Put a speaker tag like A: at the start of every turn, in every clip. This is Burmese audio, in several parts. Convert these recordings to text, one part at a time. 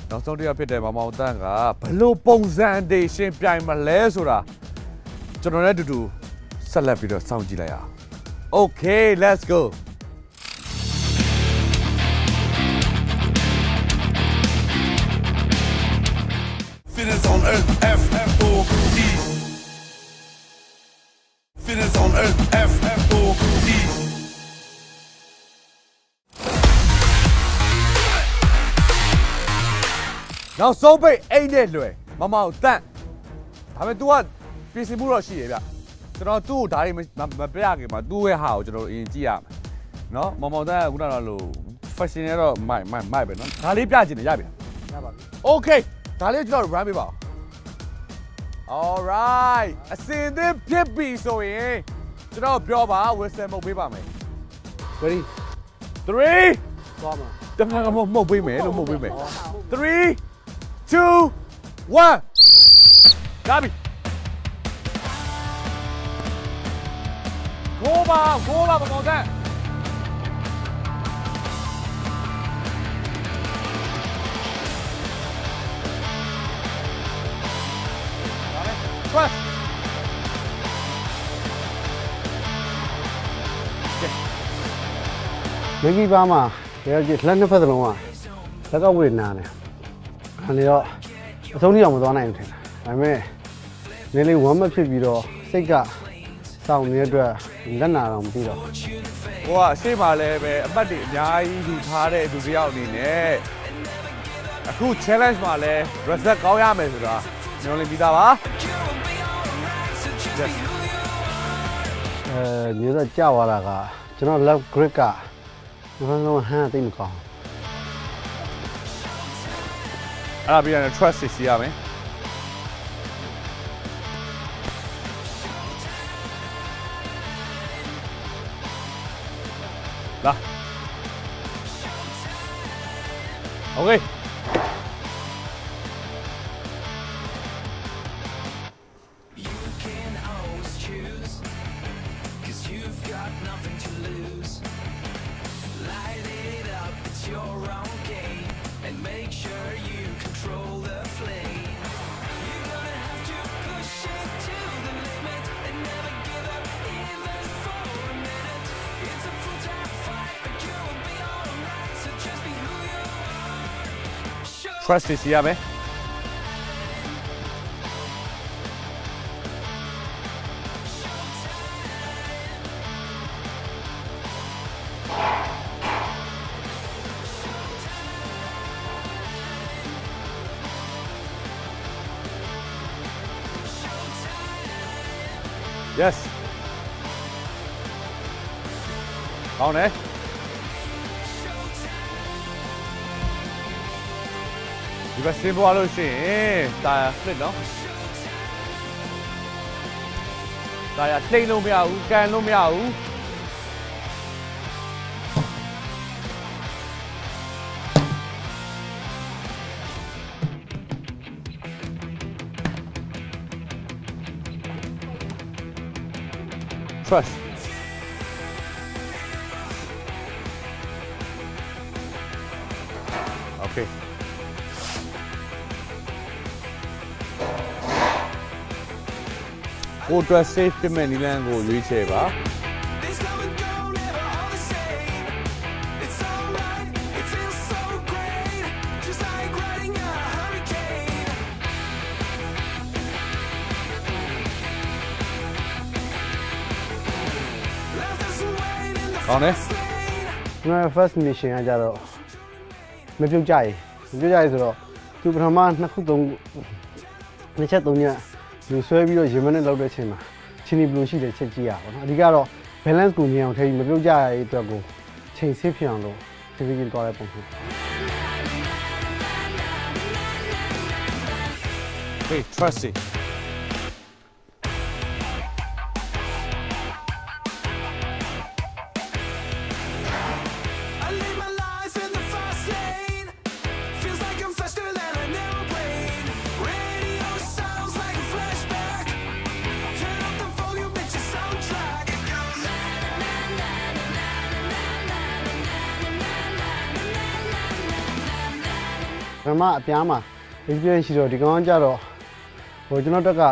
A: နောက်ဆုံးတစ်ယောက်ဖြစ်တဲ့မောင်မောင်တန်းကဘလို့ပုံစံတွေရှင်းပြိုင်မလဲဆိုတာကျွန်တော်လည်းအတူတူဆက်လက်ပြီးတော့စောင့်ကြည့်လိုက်အောင် Okay let's go
B: Fitness on earth F-O-E Fitness on earth F-O-E
A: နောက်ဆုံးပိတ်အိမ်နဲ့လွယ်မမောင်တန်းဒါပေမဲ့ तू ကပြင်ဆင်မှုတော့ရှိရဗျကျွန်တော်သူ့ကိုဒါတွေမပြရခင်မှာသူ့ရဲ့ဟာကိုကျွန်တော်အရင်ကြည့်ရမယ်နော်မောင်မောင်တန်းကခုနကတော့လို့ fashion နဲ့တော့မိုက်ပဲနော်ဒါလေးပြချင်တယ်ရပြီရပါပြီ Okay ဒါလေးကျွန်တော် run ပေးပါဦး All right အစင်သစ်ဖြစ်ပြီဆိုရင်ကျွန်တော်ပြောပါ whistle မှုတ်ပေးပါမယ် Ready 3သွားမှာတခါကမှုတ်ပေးမယ်လို့မှုတ်ပေးမယ်3 2 1လာပြီကိုပါမမောင်တန်းPress.
C: Maybe Bama, they are just landing for the long. Look out with Nana. And they are only on one end. I may nearly 1 month video, Sega, sound near the Lana on video.
A: Wow, see my level, but the guy who tried to be out in it. A good challenge, my leg, Rasa Koyamesa. You only be that.
C: Như là chào là cả cho nó love great cả nó ha tim còn
A: bây giờ trust is gì vậy đó ok Trust is here, man. Yes. On it. You got simple solution. Tire split, no? Tire clean no meow, can no meow. Trust. Okay. Go to a safety menu and go reach it. On it?
C: My first mission I got maybe Jai. Maybe I saw 2 Brahman Nakudong. The chat on you. You serve your human and loaded him. Chini blue sheet at Chekia. Rigaro, balance go near, tell you, maybe Jai to go. Change Sipiano. To begin to happen.
A: Hey, trust it.
C: ပထမအပြားမှာ experience ရှိတော့ဒီကောင်ကကြတော့ဟိုကျွန်တော်တို့က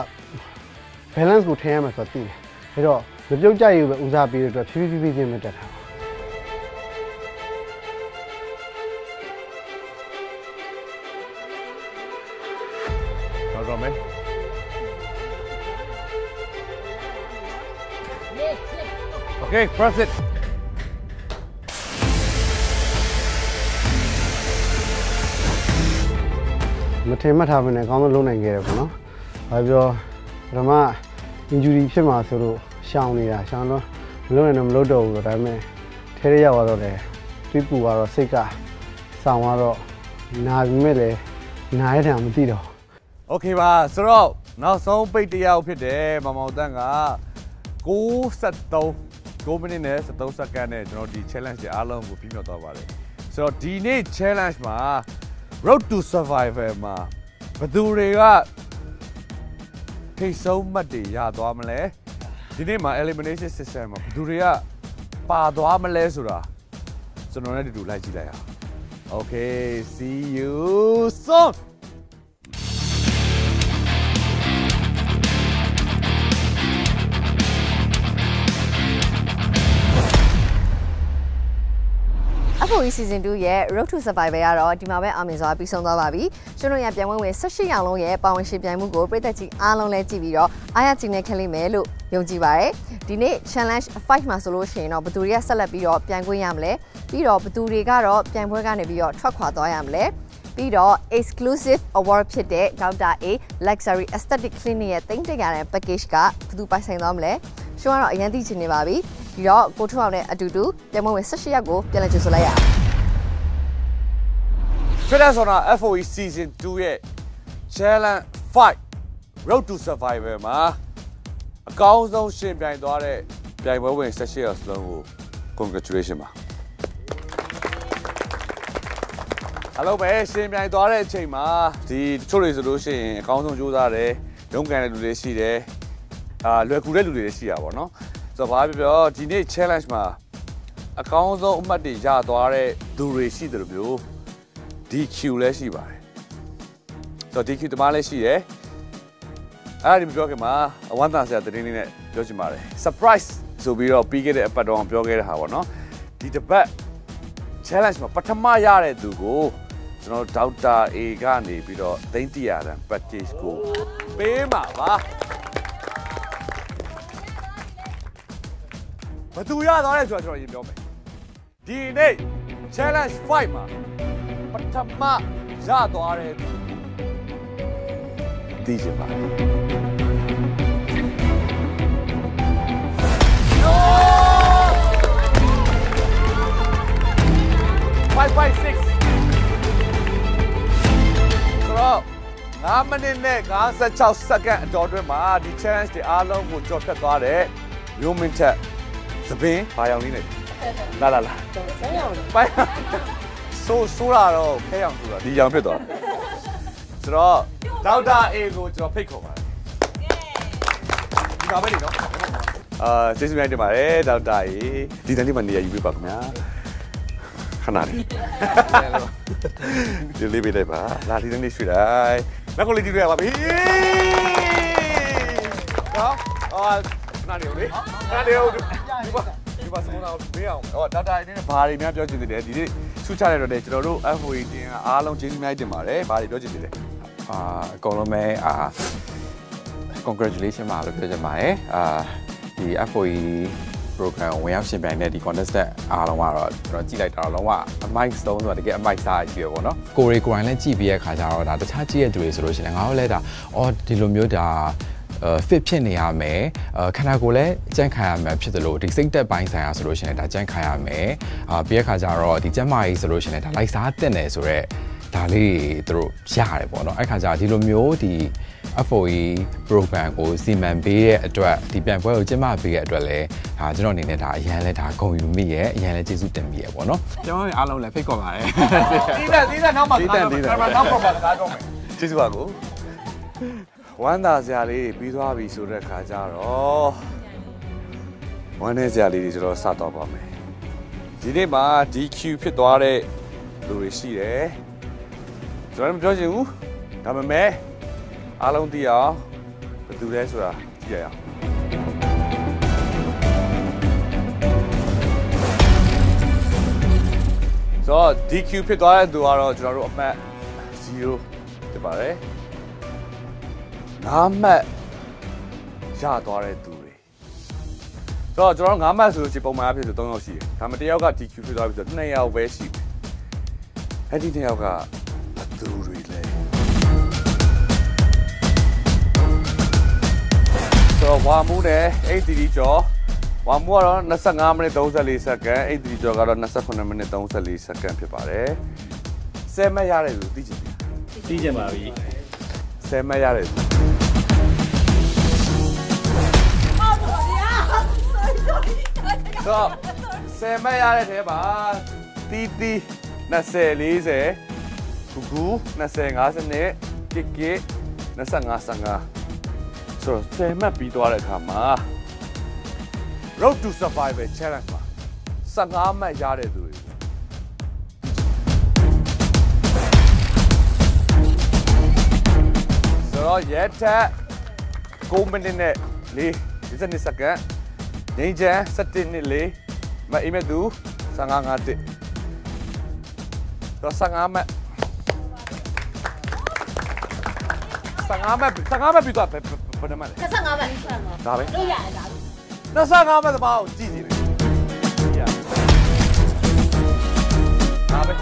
C: balance ကိုထည့်ရမှာဆိုတော့သိတယ်အဲ့တော့မပြုတ်ကြရဘူးပဲဦးစားပေးတဲ့အတွက်ဖြည်းဖြည်းချင်းမတက်တာ
A: ဟုတ်တော့မယ် Okay, press it.
C: မထင်မှတ်ထားဘဲနဲ့အကောင်းဆုံးလုပ်နိုင်ခဲ့တယ်ပေါ့နော်။ဘာပြောပထမ injury ဖြစ်မှာဆိုလို့ရှောင်နေတာရှောင်တော့မလုပ်ရင်တော့မလုပ်တော့ဘူးဒါပေမဲ့ထဲရရောက်တော့တယ်တွေးပူတော့စိတ်ကဆောင်းတော့နာပြီမဲ့လေနားရတာမသိတော့
A: Okay ပါဆိုတော့နောက်ဆုံးပိတ်တရားဖြစ်တယ်မောင်မောင်တန်းက9 မိနစ်နဲ့13စက္ကန့်နဲ့ကျွန်တော်ဒီ challenge တွေအားလုံးကိုပြီးမြောက်သွားပါတယ်ဆိုတော့ဒီနေ့ challenge မှာ Road to Survival မှာဘယ်သူတွေကထိတ်ဆုံးမှတ်တွေရသွားမလဲဒီနေ့မှာ elimination system မှာဘယ်သူတွေကပါသွားမလဲဆိုတာကျွန်တော်နဲ့တူလိုက်ကြည့်လိုက်အောင် Okay see you soon
D: FOE Season 2ရဲ့ Road to Survival ကတော့ဒီမှာပဲအောင်မြင်စွာပြီးဆုံးသွားပါပြီ။ကျွန်တော်ရပြန်ဝင်18ရောင်လုံးရဲ့ပါဝင်ရှင်ပြိုင်မှုကိုပြည်သက်ကြီးအားလုံးလဲကြည့်ပြီးတော့အားရကြည်နေခံလိမ့်မယ်လို့ယုံကြည်ပါတယ်။ဒီနေ့ Challenge 5မှာဆိုလို့ရှိရင်တော့ဘသူတွေကဆက်လက်ပြီးတော့ပြိုင်ခွင့်ရမလဲ။ပြီးတော့ဘသူတွေကတော့ပြိုင်ပွဲကနေပြီးတော့ထွက်ခွာသွားရမလဲ။ပြီးတော့ Exclusive Award ဖြစ်တဲ့ Dr. A Luxury Aesthetic Clinic ရဲ့တိတ်တရတဲ့ package ကဘသူပိုင်ဆိုင်သွားမလဲ။ကျွန်တော်ကတော့အရင်သိချင်နေပါပြီ။ဒီတော့ကိုထွန်းအောင်နဲ့အတူတူပြန်ဝင်18ရက်ကိုပြန်လည်ကြိုဆိုလိုက်ရအောင်
A: Fitness on our FOE Season 2 ရဲ့ Challenge 5 Road to Survival မှာအကောင်းဆုံးရှင်ပြိုင်သွားတဲ့ပြိုင်ပွဲဝင်18ရက်စလုံးကို Congratulations ပါအားလုံးပဲရှင်ပြိုင်သွားတဲ့အချိန်မှာဒီတချို့တွေဆိုလို့ရှိရင်အကောင်းဆုံးကြိုးစားတယ်ရုန်းကန်တဲ့လူတွေရှိတယ်လွယ်ကူတဲ့လူတွေရှိတာပေါ့နော်ဆိုတော့ဘာပြောဒီနေ့ challenge မှာအကောင်းဆုံးအမှတ်တွေရသွားတဲ့သူတွေရှိတယ်လို့မျိုး DQ လည်းရှိပါတယ်ဆိုတော့ DQ တမလည်းရှိတယ်အဲ့ဒီမပြောခင်မှာအဝမ်းသာစရာသတင်းလေးနဲ့ပြောချင်ပါတယ် surprise ဆိုပြီးတော့ပြီးခဲ့တဲ့အပတ်တော့ပြောခဲ့တဲ့ဟာပေါ့နော်ဒီတစ်ပတ် challenge မှာပထမရတဲ့သူကိုကျွန်တော်ဒေါက်တာ A ကနေပြီးတော့300တန် package ကိုပေးမှာပါဘယ်သူရသွားလဲဆိုတော့ကျွန်တော်ရင်ပြောမယ်ဒီနေ့ challenge 5မှာပထမရသွားတဲ့သူဒီချင်ပါ556ဆိုတော့9မိနစ်နဲ့56စက္ကန့်အတော်အတွင်းမှာဒီ challenge တွေအားလုံးကိုကြော်ဖြတ်သွားတဲ့မျိုးမင်းထက်သပင်းဘာရောင်လေးနဲ့လာဆက်ရောင်ပိုင်းဆိုးတာတော့ခဲရောင်ဆိုတာဒီရောင်ဖြစ်သွားတယ်ဆိုတော့ဒေါက်တာ A ကိုကျွန်တော်ဖိတ်ခေါ်ပါတယ်ဒီပါပဲလေနော်ကျေးဇူးများတင်ပါတယ်ဒေါက်တာ A ဒီတန်းလေးမှာနေရာယူပေးပါခင်ဗျာခဏလေးဒီလေးပေးလိုက်ပါလာဒီတန်းလေးရွှေ့လိုက်လက်ကိုလေးကြည့်ရပါပြီနော်နားနေဦးလေနားနေဦးဒီပါစမတော့မေးအောင်ဟောဒေါက်တာအနေနဲ့ဘာတွေများပြောချင်သေးတယ်ဒီနေ့ဆူချလိုက်တော့လေကျွန်တော်တို့ FOE တင်အားလုံးကျေးဇူးများတင်ပါတယ်ဘာတွေပြောချင်သေးလဲ
E: အကုန်လုံးပဲ congratulation ပါလို့ပြောချင်ပါတယ်ဒီ FOE program ဝင်ရောက်ရှင်ပြိုင်တဲ့ဒီ contest အားလုံးကတော့ကျွန်တော်ကြည့်လိုက်တာတော့လုံးဝအမိုက်သုံးဆိုတာတကယ်အမိုက်စားကြီးပဲပေါ့နော်ကိုရီကိုရိုင်းလည်းကြည့်ပြီးတဲ့ခါကျတော့ဒါတခြားကြည့်ရတဲ့သူတွေဆိုလို့ရှိရင်ငါတို့လည်းဒါဒီလိုမျိုးဒါfit ဖြစ်နေရမယ်ခန္ဓာကိုယ်လည်းကြံ့ခိုင်ရမယ်ဖြစ်တယ်လို့ဒီစိတ်သက်ပိုင်းဆိုင်ရာဆိုလို့ရှိရင်ဒါကြံ့ခိုင်ရမယ်ပြီးတဲ့ခါကျတော့ဒီကျန်းမာရေးဆိုလို့ရှိရင်ဒါလိုက်စားတက်နေဆိုတော့ဒါလေးသူတို့ရတယ်ပေါ့နော်အဲ့ခါကျဒီလိုမျိုးဒီ FOE program ကိုစီမံပေးတဲ့အတွက်ဒီပြန်ပွဲကိုကျင်းပပေးတဲ့အတွက်လည်းဒါကျွန်တော်အနေနဲ့ဒါအရန်လဲဒါဂုဏ်ယူမိရဲ့အရန်လဲကျေးဇူးတင်မိရဲ့ပေါ့နော်ကျွန်တော်အားလုံးလည်းဖိတ်ခေါ်ပါတယ်
A: တီးတဲ့နောက်မှာနောက်ပေါ်မှာစကားပြောမယ်ကျေးဇူးပါကိုဝမ်းသာစရာလေးပြီးသွားပြီဆိုတဲ့ခါကျတော့ဝမ်းနည်းစရာလေးတွေကျွန်တော်စတော့ပါမယ်ဒီနေ့မှာ DQ ဖြစ်သွားတဲ့လူတွေရှိတယ် ကျွန်တော်မပြောချင်ဘူးဒါပေမဲ့အားလုံးသိအောင်ဘယ်သူလဲဆိုတာကြည့်ရအောင်ဆိုတော့ DQ ဖြစ်သွားတဲ့သူကတော့ကျွန်တော်တို့အမှတ်0ဖြစ်ပါတယ်5မှတ်ရသွားတဲ့သူတွေဆိုတော့ကျွန်တော်တို့5မှတ်ဆိုလို့ရှိရင်ပုံမှန်အဖြစ်ဆို3ယောက်ရှိတယ်ဒါမှတစ်ယောက်က DQ ဖြစ်သွားပြီဆိုတော့2ယောက်ပဲရှိတယ်အဲ့ဒီ2ယောက်ကဘယ်သူတွေလဲဆိုတော့ဝါမှုနဲ့8တီကျော်ဝါမှုကတော့25မိနစ်34စက္ကန့်8တီကျော်ကတော့28မိနစ်34စက္ကန့်ဖြစ်ပါတယ်10မှတ်ရတဲ့လူသိချင်တယ်
F: သိချင်ပါပြီ
A: 10မှတ်ရတဲ့လူဆို10မှတ်ရတဲ့ထဲမှာတီ20 40ဂူဂူ20 50ကစ်25 55ဆိုတော့10မှတ်ပြီးသွားတဲ့အခါမှာ Road to Survival Challenge မှာ15မှတ်ရတဲ့သူတွေဆိုတော့ရက်ထက်9မိနစ်နဲ့42စက္ကန့်ငိမ့်ချမ်း17နှစ်4မအိမ်မဲ့သူ15 5တစ်တော့15မှတ်ပြီးတော့ဘယ်နှမှတ်လဲ
D: 25မှတ်
A: ဒါပဲ
D: လို့ရတယ်ဒါ
A: 25မှတ်သမားကိုကြည့်ကြည့်နေရဒါပဲ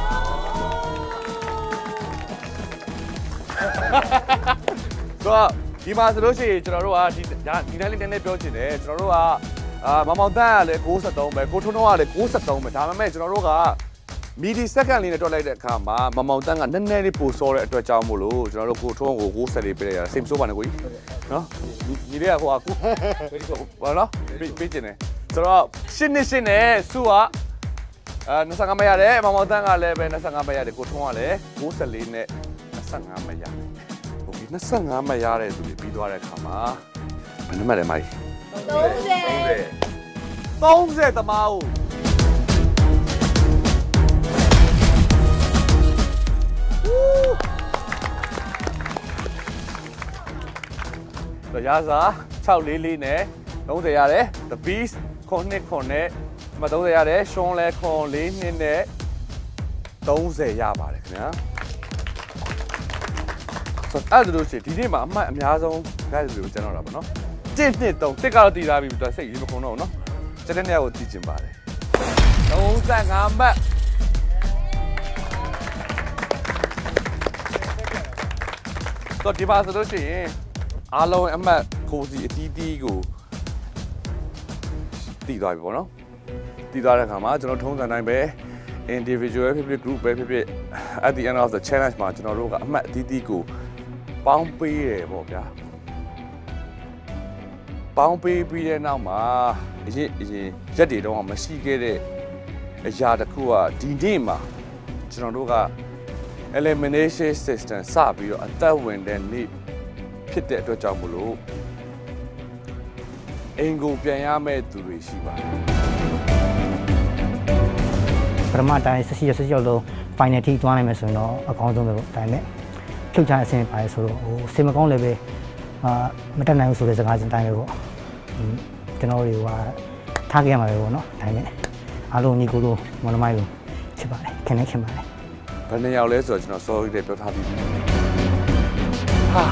A: တော့ဒီမှာဆိုလို့ရှိရင်ကျွန်တော်တို့ကဒီတိုင်းလေးနည်းနည်းပြောချင်တယ်ကျွန်တော်တို့ကမောင်မောင်တန်းကလည်း63ပဲကိုထွန်းထွန်းကလည်း63ပဲဒါပေမဲ့ကျွန်တော်တို့ကမီဒီစက္ကန့်လေးနဲ့တွက်လိုက်တဲ့အခါမှာမောင်မောင်တန်းကနည်းနည်းလေးပိုစောတဲ့အတွက်ကြောင့်မို့လို့ကျွန်တော်တို့ကိုထွန်းကို60လေးပေးလိုက်ရတာစိတ်မဆိုးပါနဲ့ကိုကြီးနော်ညီလေးကဟိုအခုဘာလို့ပေးချင်တယ်ဆိုတော့ရှင်းနဲ့စုက25မရတယ်မောင်မောင်တန်းကလည်းပဲ25မရတယ်ကိုထွန်းကလည်း64နဲ့25မရတယ်โอเค25မရတဲ့သူတွေပြီးသွားတဲ့အခါမှာဘယ်နှမှတ်လဲမိုင်း30သမားကိုတော့ရစား644နဲ့30ရတယ် The Beast 9နဲ့မ30ရတယ် Sean လဲ4နှစ်နဲ့30ရပါတယ်ခင်ဗျာဆိုတော့အဲ့ဒါလို့ရှိရင်ဒီနေ့မှာအမှတ်အများဆုံး guys တွေကိုကျွန်တော်တာပါနော်1 2 3တစ်ကတော့တည်ထားပြီဆိုတော့စိတ်ရေးမခုံတော့ဘူးနော်ကျတဲ့နေရာကိုတည်ကျင်ပါတယ်35မှတ်တော့ဒီပါဆိုလို့ရှိရင်အားလုံးအမှတ်ကိုစီအတီးတီးကိုတည်သွားပြီပေါ့နော်တည်သွားတဲ့အခါမှာကျွန်တော်ထုံးစံတိုင်းပဲ individual ဖြစ်ဖြစ် group ပဲဖြစ်ဖြစ် at the end of the challenge မှာကျွန်တော်တို့ကအမှတ်အတီးတီးကိုပေါင်းပေးတယ်ပေါ့ဗျာပေါင်းပေးပြီးတဲ့နောက်မှာအရင်ရက်တွေတော့မရှိခဲ့တဲ့အရာတစ်ခုကဒီနေ့မှာကျွန်တော်တို့က elimination system စပြီးတော့အသက်ဝင်တဲ့နေ့ဖြစ်တဲ့အတွက်ကြောင့်မလို့အင်ကိုပြန်ရမဲ့သူတွေရှိပါတယ်
G: ပထမတိုင်း16ရောက်လုံး final ထိသွားနိုင်မယ်ဆိုရင်တော့အကောင်းဆုံးပဲပေါ့ဒါပေမဲ့ဖြုတ်ချအဆင်ပါတယ်ဆိုတော့ဟိုစင်မကောင်းလည်းပဲမတက်နိုင်ဘူးဆိုတဲ့စကားချင်းတိုင်းပဲပေါ့ကျွန်တော်တွေကထားခဲ့ရမှာပဲပေါ့နော်ဒါပေမဲ့အားလုံးညီကိုလိုမော်နမိုင်းလိုဖြစ်ပါတယ်ခင်ဗျခင်ပါတယ်
A: ဘယ်နှစ်ယောက်လဲဆိုတော့ကျွန်တော် sorry တွေပြောထားပြီးပြီဟာ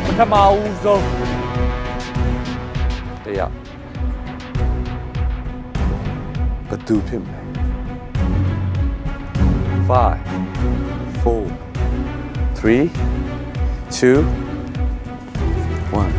A: ပထမဦးဆုံးတရားဘယ်သူဖြစ်မလဲ5 4 3 2 1